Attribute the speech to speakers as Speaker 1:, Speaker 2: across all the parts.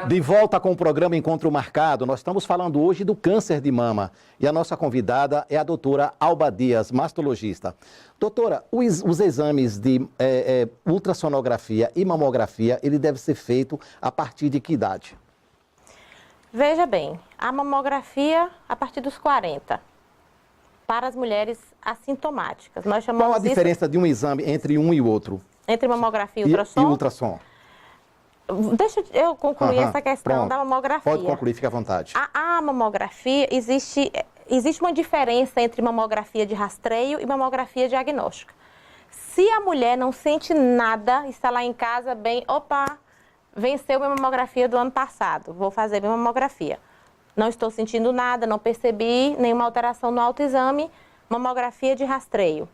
Speaker 1: De volta com o programa Encontro Marcado, nós estamos falando hoje do câncer de mama e a nossa convidada é a doutora Alba Dias, mastologista. Doutora, os exames de ultrassonografia e mamografia, ele deve ser feito a partir de que idade?
Speaker 2: Veja bem, a mamografia a partir dos 40, para as mulheres assintomáticas. Nós chamamos
Speaker 1: Qual a diferença de um exame entre um e o outro?
Speaker 2: Entre mamografia e ultrassom?
Speaker 1: E ultrassom.
Speaker 2: Deixa eu concluir essa questão da mamografia.
Speaker 1: Pode concluir, fique à vontade.
Speaker 2: A mamografia, existe uma diferença entre mamografia de rastreio e mamografia diagnóstica. Se a mulher não sente nada, está lá em casa bem, opa, venceu minha mamografia do ano passado, vou fazer minha mamografia. Não estou sentindo nada, não percebi nenhuma alteração no autoexame, mamografia de rastreio.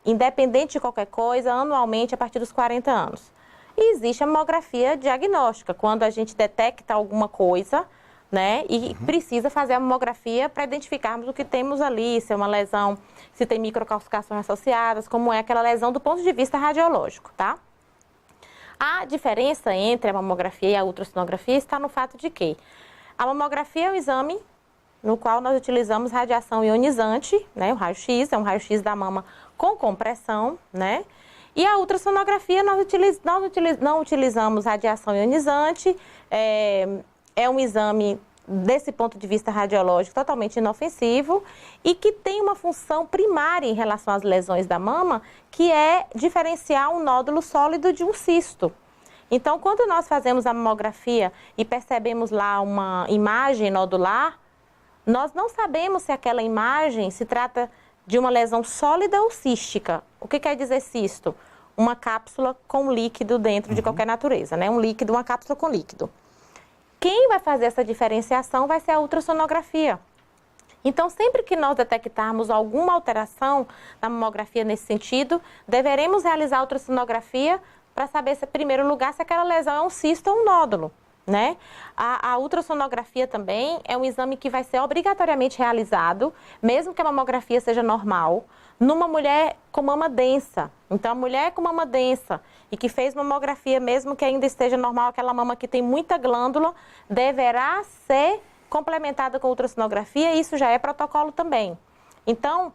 Speaker 2: Independente de qualquer coisa, anualmente a partir dos 40 anos. E existe a mamografia diagnóstica, quando a gente detecta alguma coisa, né, e precisa fazer a mamografia para identificarmos o que temos ali, se é uma lesão, se tem microcalcificações associadas, como é aquela lesão do ponto de vista radiológico, tá? A diferença entre a mamografia e a ultrassonografia está no fato de que a mamografia é um exame no qual nós utilizamos radiação ionizante, né, o raio-x, é um raio-x da mama com compressão, né? E a ultrassonografia nós não utilizamos radiação ionizante, é um exame desse ponto de vista radiológico totalmente inofensivo e que tem uma função primária em relação às lesões da mama, que é diferenciar um nódulo sólido de um cisto. Então, quando nós fazemos a mamografia e percebemos lá uma imagem nodular, nós não sabemos se aquela imagem se trata de uma lesão sólida ou cística. O que quer dizer cisto? Uma cápsula com líquido dentro de qualquer natureza, né? Um líquido, uma cápsula com líquido. Quem vai fazer essa diferenciação vai ser a ultrassonografia. Então, sempre que nós detectarmos alguma alteração na mamografia nesse sentido, deveremos realizar a ultrassonografia para saber, se, em primeiro lugar, se aquela lesão é um cisto ou um nódulo, né? A ultrassonografia também é um exame que vai ser obrigatoriamente realizado, mesmo que a mamografia seja normal, numa mulher com mama densa. Então, a mulher com mama densa e que fez mamografia, mesmo que ainda esteja normal, aquela mama que tem muita glândula, deverá ser complementada com ultrassonografia, e isso já é protocolo também. Então,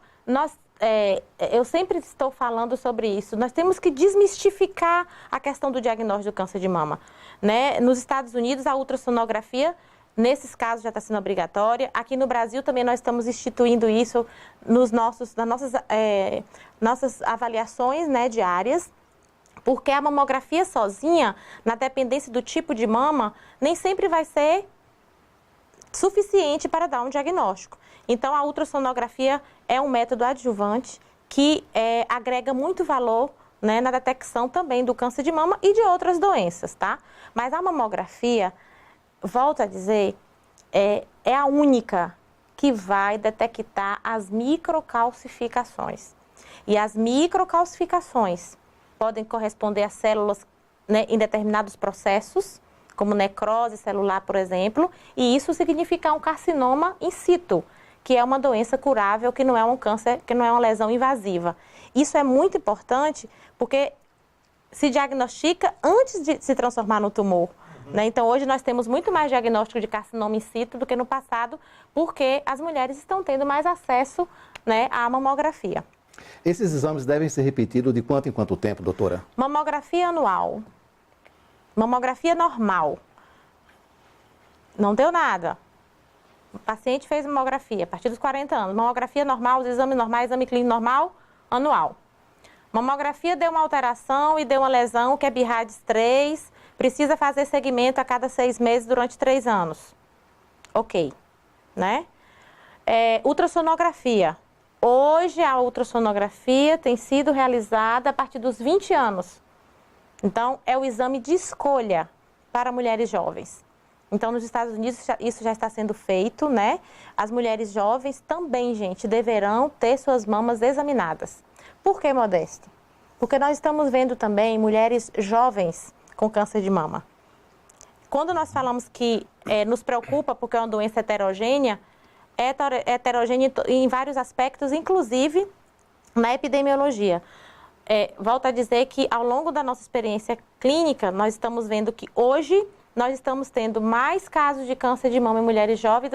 Speaker 2: eu sempre estou falando sobre isso. Nós temos que desmistificar a questão do diagnóstico do câncer de mama, né? Nos Estados Unidos, a ultrassonografia, nesses casos, já está sendo obrigatória. Aqui no Brasil também nós estamos instituindo isso nas nossas avaliações, né, diárias, porque a mamografia sozinha, na dependência do tipo de mama, nem sempre vai ser suficiente para dar um diagnóstico. Então, a ultrassonografia é um método adjuvante que agrega muito valor, né, na detecção também do câncer de mama e de outras doenças, tá? Mas a mamografia, volto a dizer, é a única que vai detectar as microcalcificações. E as microcalcificações podem corresponder a células, né, em determinados processos, como necrose celular, por exemplo, e isso significa um carcinoma in situ, que é uma doença curável, que não é um câncer, que não é uma lesão invasiva. Isso é muito importante porque se diagnostica antes de se transformar no tumor. Né? Então, hoje nós temos muito mais diagnóstico de carcinoma in situ do que no passado, porque as mulheres estão tendo mais acesso, né, à mamografia.
Speaker 1: Esses exames devem ser repetidos de quanto em quanto tempo, doutora?
Speaker 2: Mamografia anual. Mamografia normal. Não deu nada. O paciente fez mamografia a partir dos 40 anos. Mamografia normal, os exames normais, exame clínico normal, anual. Mamografia deu uma alteração e deu uma lesão, que é BIRADS 3, precisa fazer segmento a cada 6 meses durante 3 anos. Ok, né? Ultrassonografia. Hoje a ultrassonografia tem sido realizada a partir dos 20 anos. Então, é o exame de escolha para mulheres jovens. Então, nos Estados Unidos, isso já está sendo feito, né? As mulheres jovens também, gente, deverão ter suas mamas examinadas. Por que, Modesto? Porque nós estamos vendo também mulheres jovens com câncer de mama. Quando nós falamos que nos preocupa porque é uma doença heterogênea, é heterogênea em vários aspectos, inclusive na epidemiologia. Volto a dizer que ao longo da nossa experiência clínica, nós estamos vendo que hoje nós estamos tendo mais casos de câncer de mama em mulheres jovens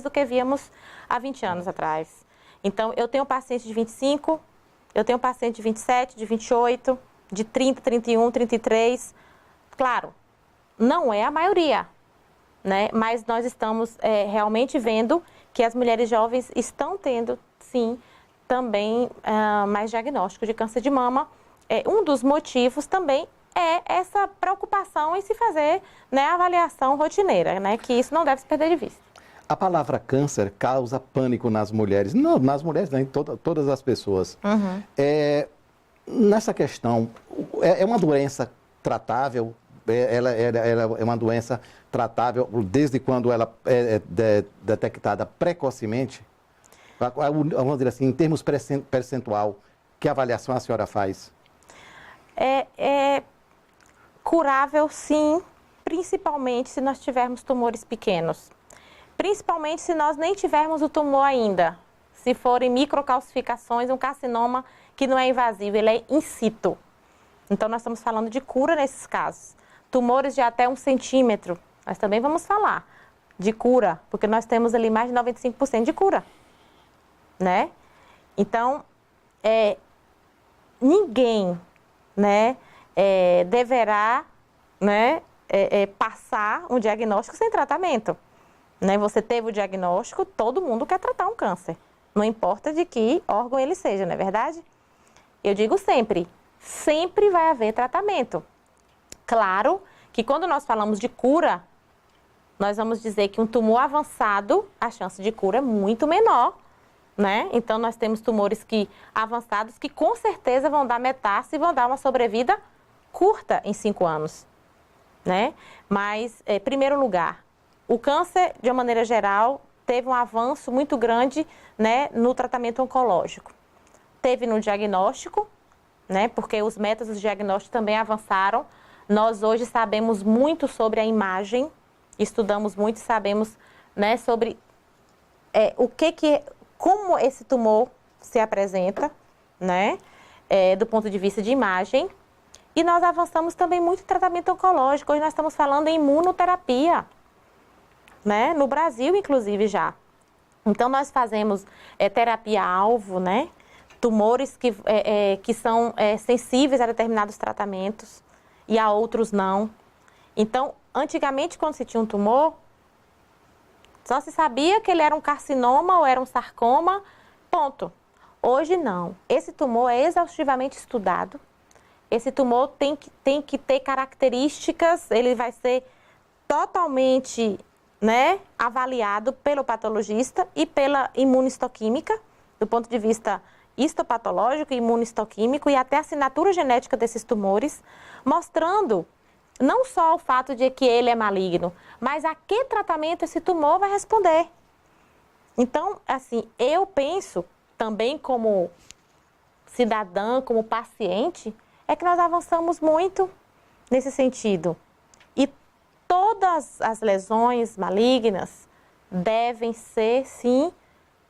Speaker 2: do que víamos há 20 anos atrás. Então, eu tenho paciente de 25, eu tenho paciente de 27, de 28, de 30, 31, 33. Claro, não é a maioria, né? Mas nós estamos realmente vendo que as mulheres jovens estão tendo, sim, também mais diagnóstico de câncer de mama. Um dos motivos também é essa preocupação em se fazer, né, a avaliação rotineira, né? Que isso não deve se perder de vista.
Speaker 1: A palavra câncer causa pânico nas mulheres. Não, nas mulheres, não, em todas as pessoas.
Speaker 2: Uhum.
Speaker 1: Nessa questão, é uma doença tratável? Ela é uma doença tratável desde quando ela é detectada precocemente? Vamos dizer assim, em termos percentual, que avaliação a senhora faz?
Speaker 2: É curável, sim, principalmente se nós tivermos tumores pequenos. Principalmente se nós nem tivermos o tumor ainda. Se forem microcalcificações, um carcinoma que não é invasivo, ele é in situ. Então, nós estamos falando de cura nesses casos. Tumores de até 1 centímetro, nós também vamos falar de cura, porque nós temos ali mais de 95% de cura, né? Então, ninguém, né, deverá, né, passar um diagnóstico sem tratamento. Né? Você teve o diagnóstico, todo mundo quer tratar um câncer. Não importa de que órgão ele seja, não é verdade? Eu digo sempre vai haver tratamento. Claro que quando nós falamos de cura, nós vamos dizer que um tumor avançado, a chance de cura é muito menor, né? Então, nós temos tumores avançados que com certeza vão dar metástase e vão dar uma sobrevida curta em 5 anos, né? Mas, em primeiro lugar, o câncer, de uma maneira geral, teve um avanço muito grande, né, no tratamento oncológico. Teve no diagnóstico, né, porque os métodos de diagnóstico também avançaram. Nós hoje sabemos muito sobre a imagem, estudamos muito e sabemos, né, sobre como esse tumor se apresenta, né, do ponto de vista de imagem. E nós avançamos também muito em tratamento oncológico. Hoje nós estamos falando em imunoterapia, né? No Brasil, inclusive, já. Então, nós fazemos terapia-alvo, né? Tumores que são sensíveis a determinados tratamentos e a outros não. Então, antigamente, quando se tinha um tumor, só se sabia que ele era um carcinoma ou era um sarcoma, ponto. Hoje, não. Esse tumor é exaustivamente estudado. Esse tumor tem que ter características, ele vai ser totalmente, né, avaliado pelo patologista e pela imunistoquímica, do ponto de vista histopatológico, imunistoquímico e até a assinatura genética desses tumores, mostrando não só o fato de que ele é maligno, mas a que tratamento esse tumor vai responder. Então, assim, eu penso também como cidadã, como paciente, é que nós avançamos muito nesse sentido. E todas as lesões malignas devem ser, sim,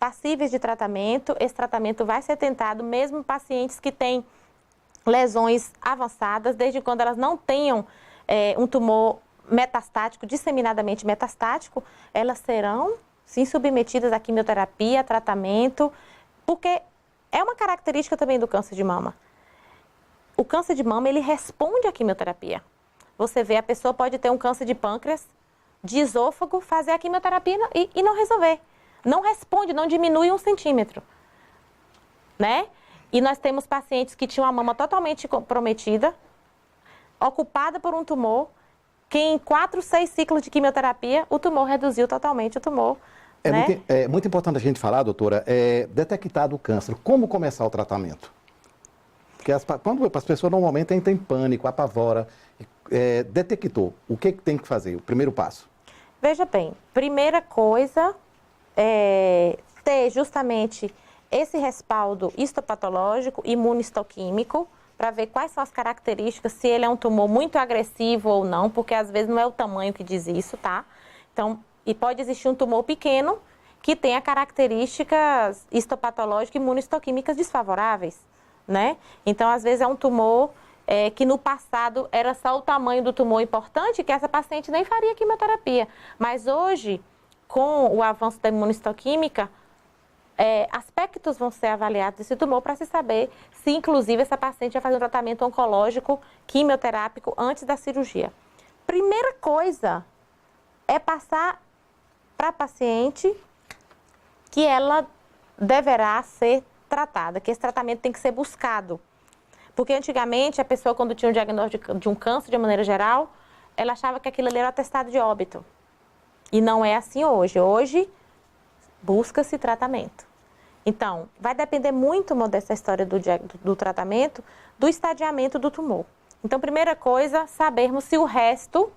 Speaker 2: passíveis de tratamento. Esse tratamento vai ser tentado mesmo em pacientes que têm lesões avançadas, desde quando elas não tenham um tumor metastático, disseminadamente metastático, elas serão, sim, submetidas à quimioterapia, a tratamento, porque é uma característica também do câncer de mama. O câncer de mama, ele responde à quimioterapia. Você vê, a pessoa pode ter um câncer de pâncreas, de esôfago, fazer a quimioterapia e não resolver. Não responde, não diminui 1 centímetro, né? E nós temos pacientes que tinham a mama totalmente comprometida, ocupada por um tumor, que em 4, 6 ciclos de quimioterapia, o tumor reduziu totalmente o tumor.
Speaker 1: É muito importante a gente falar, doutora, detectado o câncer, como começar o tratamento? Porque quando as pessoas normalmente entram em pânico, apavora, detectou, o que tem que fazer? O primeiro passo?
Speaker 2: Veja bem, primeira coisa é ter justamente esse respaldo histopatológico, imunistoquímico, para ver quais são as características, se ele é um tumor muito agressivo ou não, porque às vezes não é o tamanho que diz isso, tá? Então, e pode existir um tumor pequeno que tenha características histopatológicas e imunistoquímicas desfavoráveis, né? Então, às vezes é um tumor que no passado era só o tamanho do tumor importante, que essa paciente nem faria quimioterapia. Mas hoje, com o avanço da imunistoquímica, aspectos vão ser avaliados desse tumor para se saber se, inclusive, essa paciente vai fazer um tratamento oncológico, quimioterápico, antes da cirurgia. Primeira coisa é passar para a paciente que ela deverá ser tratada, que esse tratamento tem que ser buscado. Porque antigamente a pessoa, quando tinha um diagnóstico de um câncer de maneira geral, ela achava que aquilo ali era atestado de óbito. E não é assim hoje. Hoje, busca-se tratamento. Então, vai depender muito dessa história do tratamento, do estadiamento do tumor. Então, primeira coisa, sabermos se o resto,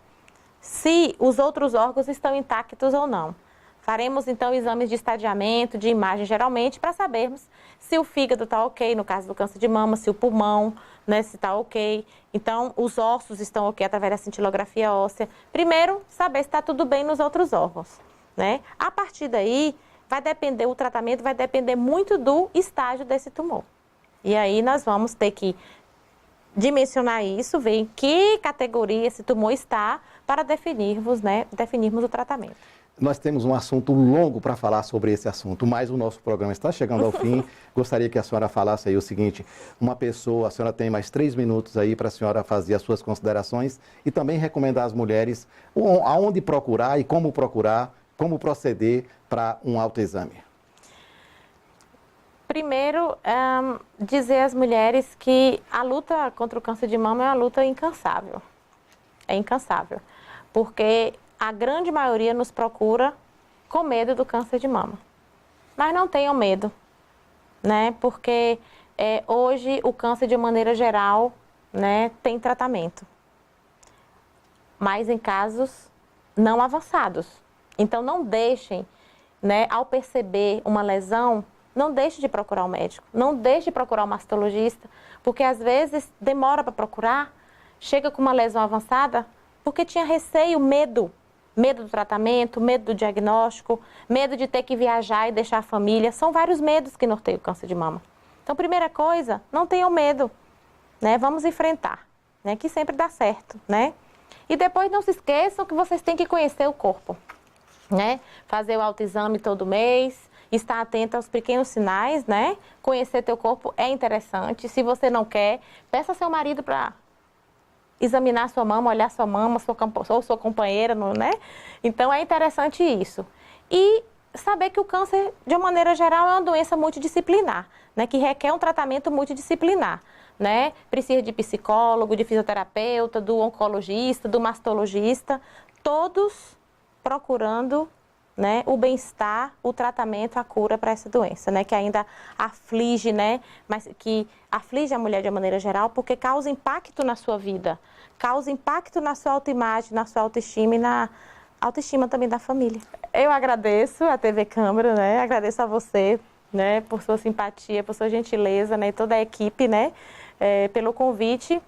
Speaker 2: se os outros órgãos estão intactos ou não. Faremos, então, exames de estadiamento, de imagem, geralmente, para sabermos se o fígado está ok, no caso do câncer de mama, se o pulmão, né, se está ok. Então, os ossos estão ok através da cintilografia óssea. Primeiro, saber se está tudo bem nos outros órgãos, né? A partir daí, o tratamento vai depender muito do estágio desse tumor. E aí, nós vamos ter que dimensionar isso, ver em que categoria esse tumor está, para definirmos o tratamento.
Speaker 1: Nós temos um assunto longo para falar sobre esse assunto, mas o nosso programa está chegando ao fim. Gostaria que a senhora falasse aí o seguinte, a senhora tem mais 3 minutos aí para a senhora fazer as suas considerações e também recomendar às mulheres aonde procurar e como proceder para um autoexame.
Speaker 2: Primeiro, dizer às mulheres que a luta contra o câncer de mama é uma luta incansável. É incansável, porque a grande maioria nos procura com medo do câncer de mama. Mas não tenham medo, né? Porque hoje o câncer, de maneira geral, né, tem tratamento. Mas em casos não avançados. Então não deixem, né, ao perceber uma lesão, não deixe de procurar um médico, não deixe de procurar um mastologista, porque às vezes demora para procurar, chega com uma lesão avançada, porque tinha receio, medo do tratamento, medo do diagnóstico, medo de ter que viajar e deixar a família. São vários medos que norteiam o câncer de mama. Então, primeira coisa, não tenham medo, né? Vamos enfrentar, né? Que sempre dá certo, né? E depois não se esqueçam que vocês têm que conhecer o corpo, né? Fazer o autoexame todo mês, estar atento aos pequenos sinais, né? Conhecer teu corpo é interessante. Se você não quer, peça seu marido para examinar sua mama, olhar sua mama, ou sua companheira, né? Então, é interessante isso. E saber que o câncer, de uma maneira geral, é uma doença multidisciplinar, né? Que requer um tratamento multidisciplinar, né? Precisa de psicólogo, de fisioterapeuta, do oncologista, do mastologista, todos procurando, né, o bem-estar, o tratamento, a cura para essa doença, né, que ainda aflige, né, mas que aflige a mulher de uma maneira geral, porque causa impacto na sua vida, causa impacto na sua autoimagem, na sua autoestima e na autoestima também da família. Eu agradeço a TV Câmara, né, agradeço a você, né, por sua simpatia, por sua gentileza, né, e toda a equipe, né, pelo convite,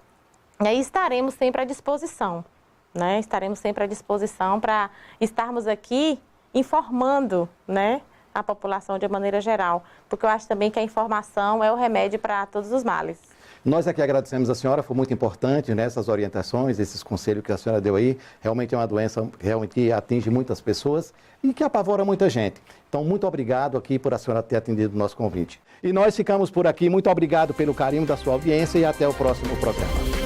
Speaker 2: e estaremos sempre à disposição, né, estaremos sempre à disposição para estarmos aqui informando, né, a população de maneira geral, porque eu acho também que a informação é o remédio para todos os males.
Speaker 1: Nós aqui agradecemos a senhora, foi muito importante, né, essas orientações, esses conselhos que a senhora deu aí. Realmente é uma doença que atinge muitas pessoas e que apavora muita gente. Então, muito obrigado aqui por a senhora ter atendido o nosso convite. E nós ficamos por aqui. Muito obrigado pelo carinho da sua audiência e até o próximo programa.